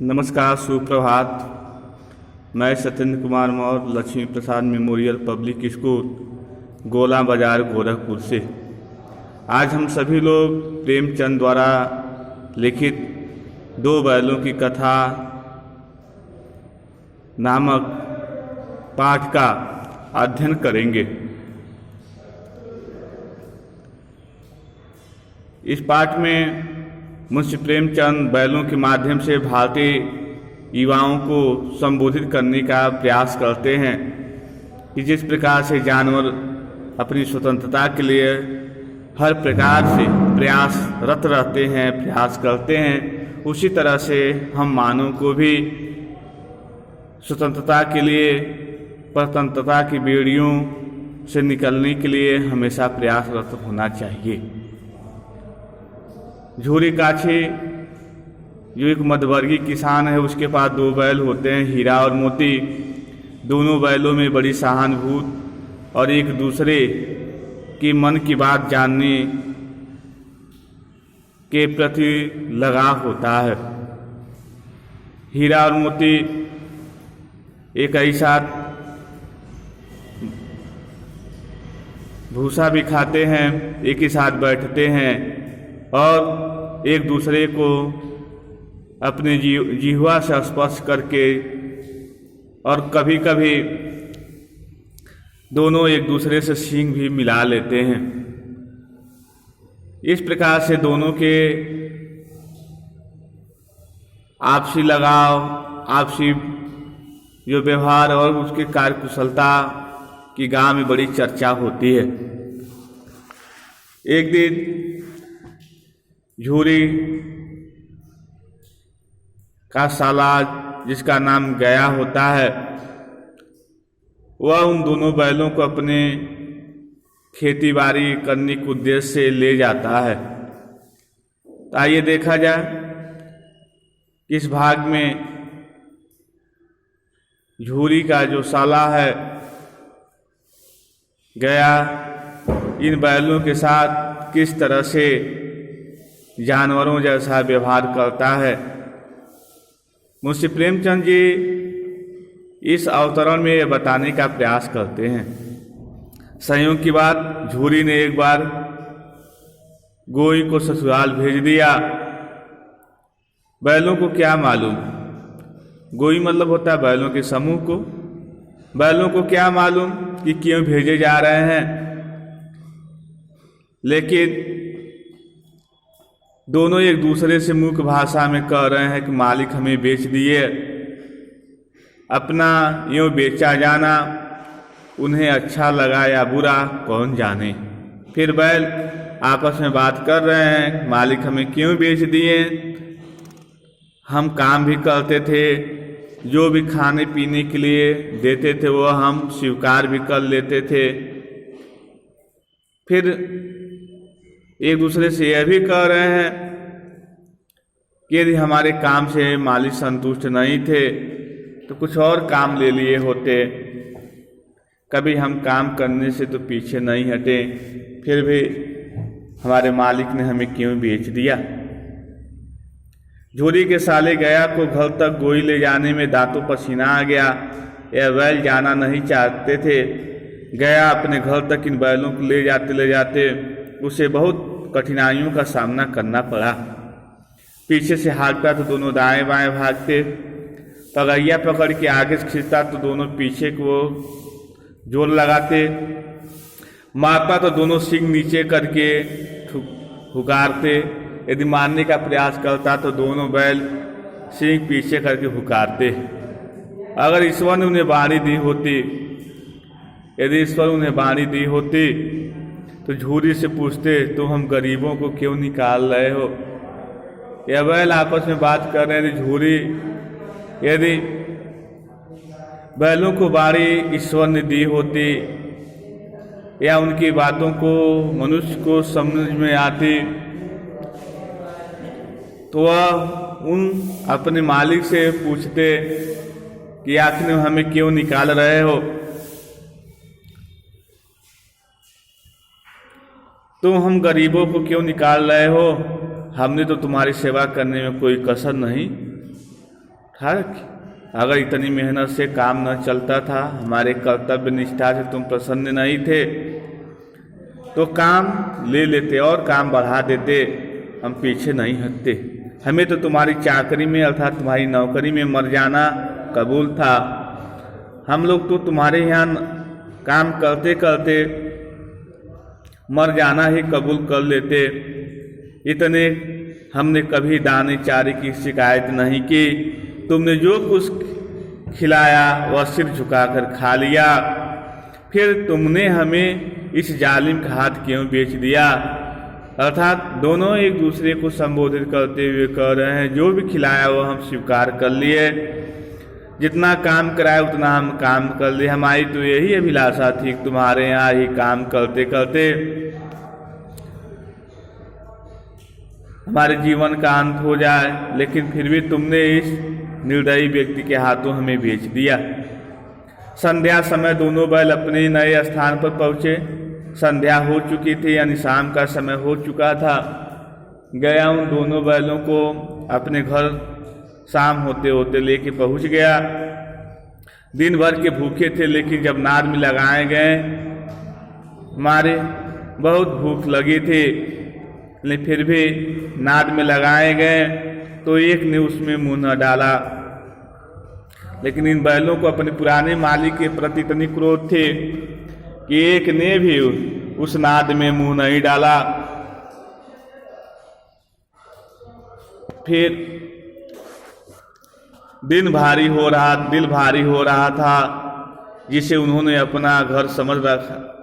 नमस्कार, सुप्रभात। मैं सत्येंद्र कुमार मौर्य, लक्ष्मी प्रसाद मेमोरियल पब्लिक स्कूल, गोला बाजार, गोरखपुर से। आज हम सभी लोग प्रेमचंद द्वारा लिखित दो बैलों की कथा नामक पाठ का अध्ययन करेंगे। इस पाठ में मुंशी प्रेमचंद बैलों के माध्यम से भारतीय युवाओं को संबोधित करने का प्रयास करते हैं कि जिस प्रकार से जानवर अपनी स्वतंत्रता के लिए हर प्रकार से प्रयासरत रहते हैं, प्रयास करते हैं, उसी तरह से हम मानव को भी स्वतंत्रता के लिए परतंत्रता की बेड़ियों से निकलने के लिए हमेशा प्रयासरत होना चाहिए। झूरी काछी जो एक मध्यवर्गीय किसान है, उसके पास दो बैल होते हैं, हीरा और मोती। दोनों बैलों में बड़ी सहानुभूति और एक दूसरे की मन की बात जानने के प्रति लगाव होता है। हीरा और मोती एक ऐसा भूसा भी खाते हैं, एक ही साथ बैठते हैं और एक दूसरे को अपने जिह्वा से स्पर्श करके और कभी कभी दोनों एक दूसरे से सींग भी मिला लेते हैं। इस प्रकार से दोनों के आपसी लगाव, आपसी जो व्यवहार और उसके कार्यकुशलता की गांव में बड़ी चर्चा होती है। एक दिन झूरी का साला, जिसका नाम गया होता है, वह उन दोनों बैलों को अपने खेती बाड़ी करने के उद्देश्य से ले जाता है। तो आइए देखा जाए इस भाग में झूरी का जो साला है गया इन बैलों के साथ किस तरह से जानवरों जैसा व्यवहार करता है। मुंशी प्रेमचंद जी इस अवतरण में यह बताने का प्रयास करते हैं। संयोग की बात, झूरी ने एक बार गोई को ससुराल भेज दिया। बैलों को क्या मालूम, गोई मतलब होता है बैलों के समूह को। बैलों को क्या मालूम कि क्यों भेजे जा रहे हैं, लेकिन दोनों एक दूसरे से मुख्य भाषा में कह रहे हैं कि मालिक हमें बेच दिए। अपना यूँ बेचा जाना उन्हें अच्छा लगा या बुरा कौन जाने। फिर बैल आपस में बात कर रहे हैं, मालिक हमें क्यों बेच दिए, हम काम भी करते थे, जो भी खाने पीने के लिए देते थे वो हम स्वीकार भी कर लेते थे। फिर एक दूसरे से यह भी कह रहे हैं कि यदि हमारे काम से मालिक संतुष्ट नहीं थे तो कुछ और काम ले लिए होते। कभी हम काम करने से तो पीछे नहीं हटे, फिर भी हमारे मालिक ने हमें क्यों बेच दिया। झूरी के साले गया को घर तक गोई ले जाने में दांतों पसीना आ गया। यह बैल जाना नहीं चाहते थे। गया अपने घर तक इन बैलों को ले जाते उसे बहुत कठिनाइयों का सामना करना पड़ा। पीछे से हाँकता तो दोनों दाएं बाएं भागते, पगैया पकड़ के आगे से खींचता तो दोनों पीछे को जोर लगाते, मारता तो दोनों सींग नीचे करके हुकारते। यदि मारने का प्रयास करता तो दोनों बैल सींग पीछे करके हुकारते। अगर ईश्वर ने उन्हें बाणी दी होती, यदि ईश्वर उन्हें बाणी दी होती तो झूरी से पूछते, तो हम गरीबों को क्यों निकाल रहे हो। यह बैल आपस में बात कर रहे थे। झूरी, यदि बैलों को बाणी ईश्वर ने दी होती या उनकी बातों को मनुष्य को समझ में आती तो वह उन अपने मालिक से पूछते कि आखिर हमें क्यों निकाल रहे हो। तुम हम गरीबों को क्यों निकाल रहे हो, हमने तो तुम्हारी सेवा करने में कोई कसर नहीं उठा रखी। अगर इतनी मेहनत से काम न चलता था, हमारे कर्तव्य निष्ठा से तुम प्रसन्न नहीं थे, तो काम ले लेते और काम बढ़ा देते, हम पीछे नहीं हटते। हमें तो तुम्हारी चाकरी में अर्थात तुम्हारी नौकरी में मर जाना कबूल था। हम लोग तो तुम्हारे यहाँ काम करते करते मर जाना ही कबूल कर लेते। इतने हमने कभी दाने चारे की शिकायत नहीं की। तुमने जो कुछ खिलाया वह सिर झुकाकर खा लिया। फिर तुमने हमें इस जालिम का हाथ क्यों बेच दिया? अर्थात दोनों एक दूसरे को संबोधित करते हुए कह रहे हैं, जो भी खिलाया वो हम स्वीकार कर लिए, जितना काम कराया उतना हम काम कर लिए। हमारी तो यही अभिलाषा थी कि तुम्हारे यहाँ ही काम करते करते हमारे जीवन का अंत हो जाए, लेकिन फिर भी तुमने इस निर्दयी व्यक्ति के हाथों हमें बेच दिया। संध्या समय दोनों बैल अपने नए स्थान पर पहुँचे। संध्या हो चुकी थी, यानी शाम का समय हो चुका था। गया उन दोनों बैलों को अपने घर शाम होते होते लेके पहुंच गया। दिन भर के भूखे थे, लेकिन जब नाद में लगाए गए मारे बहुत भूख लगी थी, लेकिन फिर भी नाद में लगाए गए तो एक ने उसमें मुंह न डाला। लेकिन इन बैलों को अपने पुराने मालिक के प्रति इतनी क्रोध थे कि एक ने भी उस नाद में मुंह नहीं डाला। फिर दिल भारी हो रहा था, जिसे उन्होंने अपना घर समझ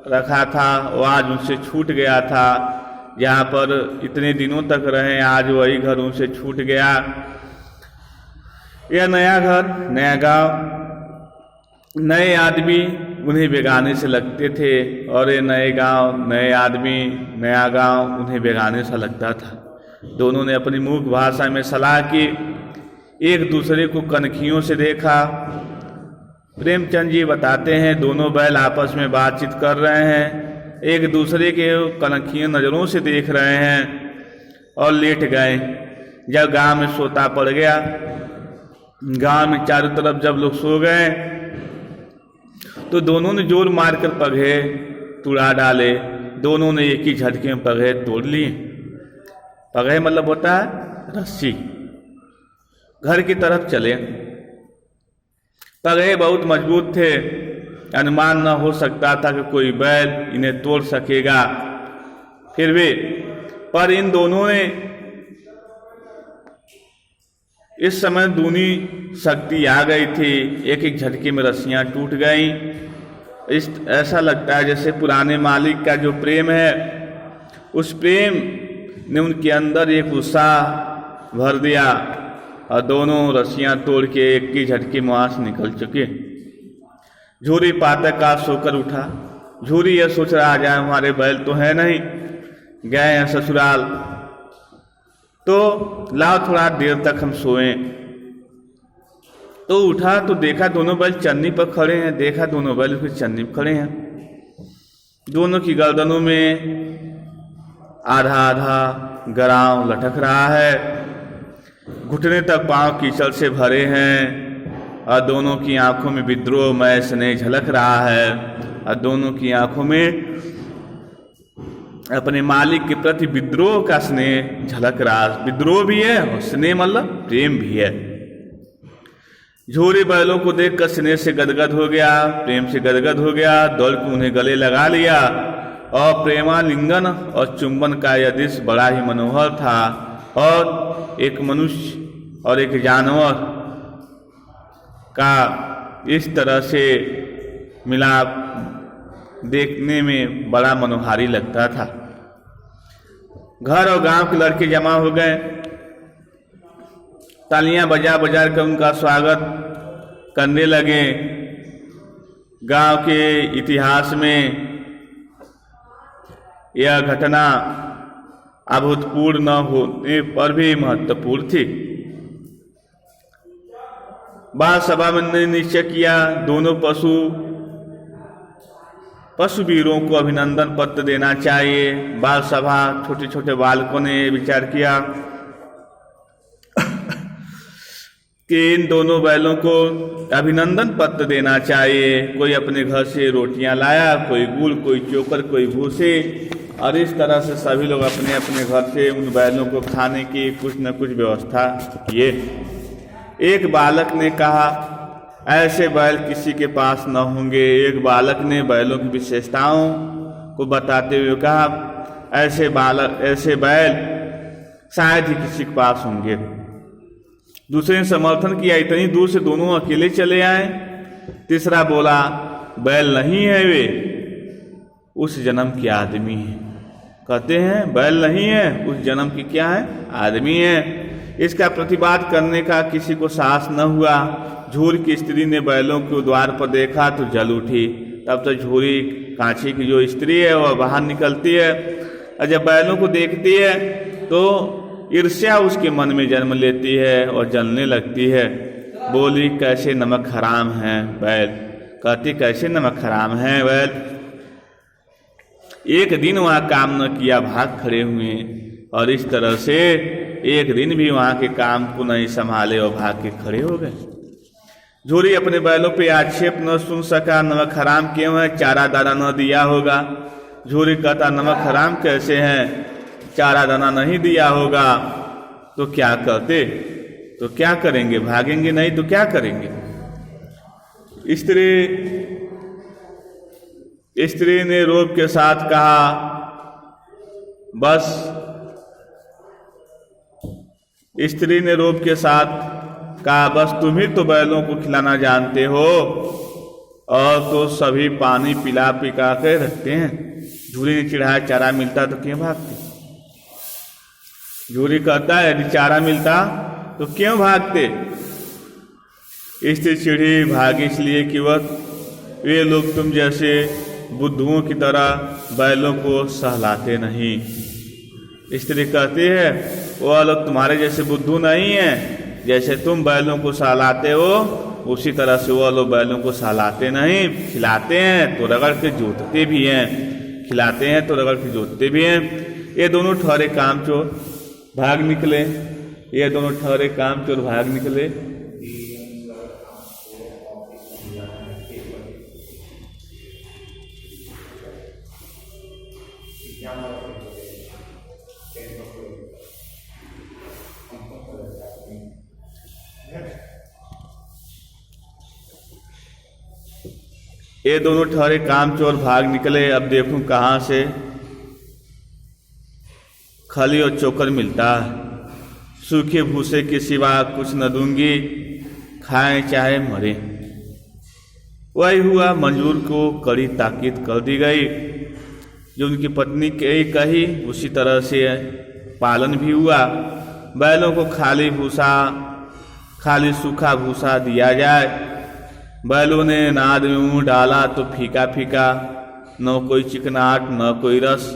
रखा था, वो आज उनसे छूट गया था। जहाँ पर इतने दिनों तक रहे, आज वही घर उनसे छूट गया। यह नया घर, नया गांव, नए आदमी उन्हें बेगाने से लगते थे, और ये नए गांव, नए आदमी, नया गांव उन्हें बेगाने सा लगता था। दोनों ने अपनी मूक भाषा में सलाह की, एक दूसरे को कनखियों से देखा। प्रेमचंद जी बताते हैं, दोनों बैल आपस में बातचीत कर रहे हैं, एक दूसरे के कनखियों नज़रों से देख रहे हैं और लेट गए। जब गांव में सोता पड़ गया, गांव में चारों तरफ जब लोग सो गए तो दोनों ने जोर मारकर पगहे तुड़ा डाले। दोनों ने एक ही झटके में पगहे तोड़ लिए। पगहे मतलब होता है रस्सी। घर की तरफ चले। पगहे बहुत मजबूत थे, अनुमान न हो सकता था कि कोई बैल इन्हें तोड़ सकेगा। फिर भी पर इन दोनों ने इस समय दूनी शक्ति आ गई थी। एक एक झटके में रस्सियां टूट गईं। ऐसा लगता है जैसे पुराने मालिक का जो प्रेम है, उस प्रेम ने उनके अंदर एक उत्साह भर दिया और दोनों रस्सियां तोड़ के एक ही झटके में वहां से निकल चुके। झूरी पातक का सोकर उठा। झूरी यह सोच रहा, जाए हमारे बैल तो है नहीं, गए हैं ससुराल, तो लाओ थोड़ा देर तक हम सोएं। तो उठा तो देखा दोनों बैल चन्नी पर खड़े हैं। देखा दोनों बैल फिर चन्नी पर खड़े हैं। दोनों की गर्दनों में आधा आधा गराव लटक रहा है, घुटने तक पांव कीचड़ से भरे हैं, और दोनों की आंखों में विद्रोहमय स्नेह झलक रहा है, और दोनों की आंखों में अपने मालिक के प्रति विद्रोह का स्नेह झलक रहा है। विद्रोह भी है और स्नेह मतलब प्रेम भी है। झूरी बैलों को देखकर स्नेह से गदगद हो गया, प्रेम से गदगद हो गया, दौड़ के उन्हें गले लगा लिया, और प्रेमालिंगन और चुंबन का यह दृश्य बड़ा ही मनोहर था। और एक मनुष्य और एक जानवर का इस तरह से मिलाप देखने में बड़ा मनोहारी लगता था। घर और गांव के लड़के जमा हो गए, तालियां बजा बजा कर उनका स्वागत करने लगे। गांव के इतिहास में यह घटना अभूतपूर्व न होने पर भी महत्वपूर्ण थी। बाल सभा में निश्चय किया, दोनों पशु वीरों को अभिनंदन पत्र देना चाहिए। बाल सभा छोटे छोटे बालकों ने विचार किया कि इन दोनों बैलों को अभिनंदन पत्र देना चाहिए। कोई अपने घर से रोटियां लाया, कोई गुड़, कोई चोकर, कोई भूसे, और इस तरह से सभी लोग अपने अपने घर से उन बैलों को खाने की कुछ न कुछ व्यवस्था किए। एक बालक ने कहा, ऐसे बैल किसी के पास न होंगे। एक बालक ने बैलों की विशेषताओं को बताते हुए कहा, ऐसे बैल शायद ही किसी के पास होंगे। दूसरे ने समर्थन किया, इतनी दूर से दोनों अकेले चले आए। तीसरा बोला, बैल नहीं है, वे उस जन्म के आदमी हैं। कहते हैं बैल नहीं है, उस जन्म की क्या है, आदमी है। इसका प्रतिवाद करने का किसी को साहस न हुआ। झूर की स्त्री ने बैलों को द्वार पर देखा तो जल उठी। तब तो झूरी कांची की जो स्त्री है वह बाहर निकलती है, और जब बैलों को देखती है तो ईर्ष्या उसके मन में जन्म लेती है और जलने लगती है। बोली, कैसे नमक हराम है बैल। कहती, कैसे नमक हराम है बैल। एक दिन वहाँ काम न किया, भाग खड़े हुए, और इस तरह से एक दिन भी वहाँ के काम को नहीं संभाले और भाग के खड़े हो गए। झूरी अपने बैलों पे आक्षेप न सुन सका। नमक हराम क्यों है, चारा दाना न दिया होगा। झूरी कहता, नमक हराम कैसे हैं, चारा दाना नहीं दिया होगा तो क्या करते, तो क्या करेंगे, भागेंगे नहीं तो क्या करेंगे। स्त्री ने रोब के साथ कहा, स्त्री ने रोब के साथ कहा, बस तुम ही तो बैलों को खिलाना जानते हो, और तो सभी पानी पिला पिका के रखते हैं। झूरी ने चिढ़ाया, चारा मिलता तो क्यों भागते। झूरी कहता है, यदि चारा मिलता तो क्यों भागते। स्त्री चिढ़ी, भागी इसलिए कि वे लोग तुम जैसे बुद्धुओं की तरह बैलों को सहलाते नहीं। स्त्री कहती है, वह लोग तुम्हारे जैसे बुद्धू नहीं हैं। जैसे तुम बैलों को सहलाते हो उसी तरह से वह लोग बैलों को सहलाते नहीं। खिलाते हैं तो रगड़ के जोतते भी हैं, खिलाते हैं तो रगड़ के जोतते भी हैं। ये दोनों ठहरे कामचोर भाग निकले। ये दोनों ठहरे कामचोर भाग निकले। ये दोनों ठहरे कामचोर भाग निकले। अब देखूं कहाँ से खली और चोकर मिलता है। सूखे भूसे के सिवा कुछ न दूंगी, खाएं चाहे मरे। वही हुआ। मंजूर को कड़ी ताकीद कर दी गई। जो उनकी पत्नी कही उसी तरह से पालन भी हुआ। बैलों को खाली सूखा भूसा दिया जाए। बैलों ने नाद में मुंह डाला तो फीका फीका, न कोई चिकनाहट न कोई रस।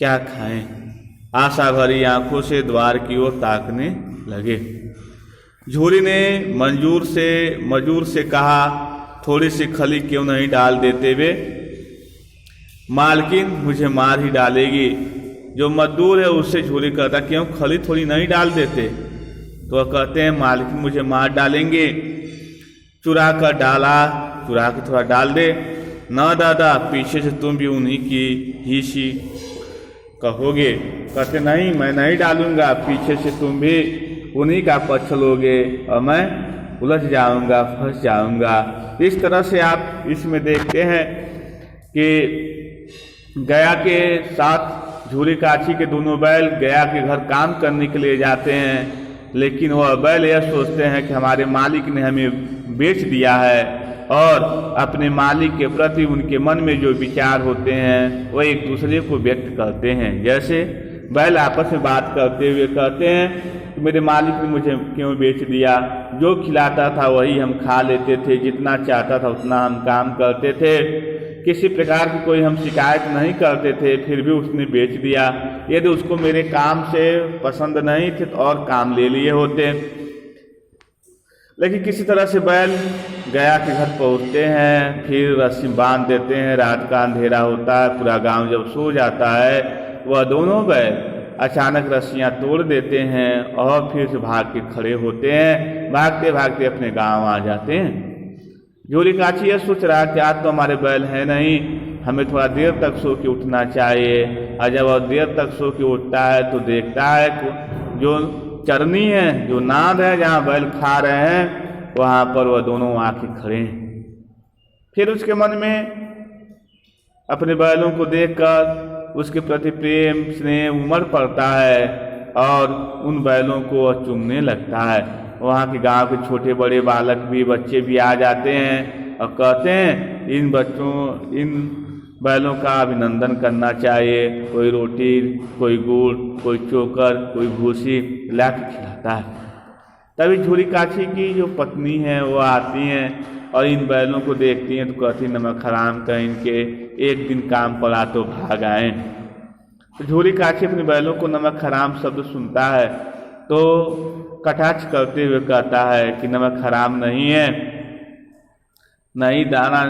क्या खाएं। आशा भरी आंखों से द्वार की ओर ताकने लगे। झूरी ने मजूर से कहा, थोड़ी सी खली क्यों नहीं डाल देते वे। मालकिन मुझे मार ही डालेगी। जो मजदूर है उससे झूरी कहता, क्यों खली थोड़ी नहीं डाल देते। तो वह कहते हैं, मालकिन मुझे मार डालेंगे। चुरा कर डाला, चुरा कर थोड़ा डाल दे। न दादा, पीछे से तुम भी उन्हीं की ही सी कहोगे। कहते, नहीं मैं नहीं डालूंगा, पीछे से तुम भी उन्हीं का पक्ष लोगे और मैं उलझ जाऊंगा, फंस जाऊंगा। इस तरह से आप इसमें देखते हैं कि गया के साथ झूरी काठी के दोनों बैल गया के घर काम करने के लिए जाते हैं, लेकिन वह बैल यह सोचते हैं कि हमारे मालिक ने हमें बेच दिया है, और अपने मालिक के प्रति उनके मन में जो विचार होते हैं वह एक दूसरे को व्यक्त करते हैं। जैसे बैल आपस में बात करते हुए कहते हैं कि मेरे मालिक ने मुझे क्यों बेच दिया। जो खिलाता था वही हम खा लेते थे, जितना चाहता था उतना हम काम करते थे, किसी प्रकार की कोई हम शिकायत नहीं करते थे, फिर भी उसने बेच दिया। यदि उसको मेरे काम से पसंद नहीं थे तो और काम ले लिए होते। लेकिन किसी तरह से बैल गया के घर पहुंचते हैं, फिर रस्सी बांध देते हैं। रात का अंधेरा होता है, पूरा गांव जब सो जाता है, वह दोनों बैल अचानक रस्सियां तोड़ देते हैं और फिर से भाग के खड़े होते हैं, भागते भागते अपने गांव आ जाते हैं। झोली काछी यह सोच रहा कि आज तो हमारे बैल है नहीं, हमें थोड़ा देर तक सो के उठना चाहिए। और जब वह देर तक सो के उठता है तो देखता है जो चरनी है, जो नाद है, जहाँ बैल खा रहे हैं, वहाँ पर वह दोनों आके खड़े हैं। फिर उसके मन में अपने बैलों को देखकर उसके प्रति प्रेम स्नेह उमड़ पड़ता है और उन बैलों को वह चूमने लगता है। वहाँ के गांव के छोटे बड़े बालक भी, बच्चे भी आ जाते हैं और कहते हैं इन बैलों का अभिनंदन करना चाहिए। कोई रोटी, कोई गुड़, कोई चोकर, कोई भूसी ला के खिलाता है। तभी झोली काछी की जो पत्नी है वो आती हैं और इन बैलों को देखती हैं तो कहती नमक हराम का इनके, एक दिन काम पड़ा तो भाग आए। तो झोली काछी अपने बैलों को नमक हराम शब्द सुनता है तो कटाक्ष करते हुए कहता है कि नमक हराम नहीं है, नहीं दाना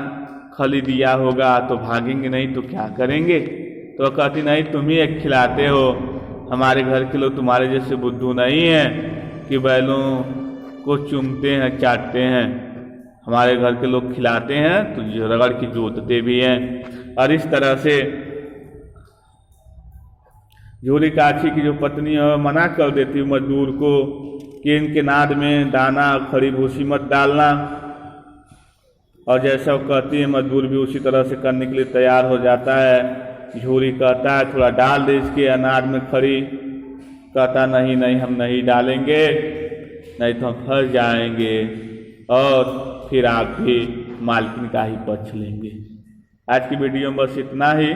खली दिया होगा तो भागेंगे, नहीं तो क्या करेंगे। तो कहती नहीं, तुम ही एक खिलाते हो, हमारे घर के लोग तुम्हारे जैसे बुद्धू नहीं हैं कि बैलों को चूमते हैं, चाटते हैं। हमारे घर के लोग खिलाते हैं तो रगड़ के जोतते भी हैं। और इस तरह से झोली काछी की जो पत्नी है मना कर देती है मजदूर को कि इनके नाद में दाना खड़ी भूसी मत डालना। और जैसा वो कहती है मजदूर भी उसी तरह से करने के लिए तैयार हो जाता है। झोली कहता है थोड़ा डाल दे इसके अनाज में खड़ी, कहता नहीं नहीं हम नहीं डालेंगे, नहीं तो हम फंस जाएंगे और फिर आप भी मालकिन का ही पक्ष लेंगे। आज की वीडियो में बस इतना ही।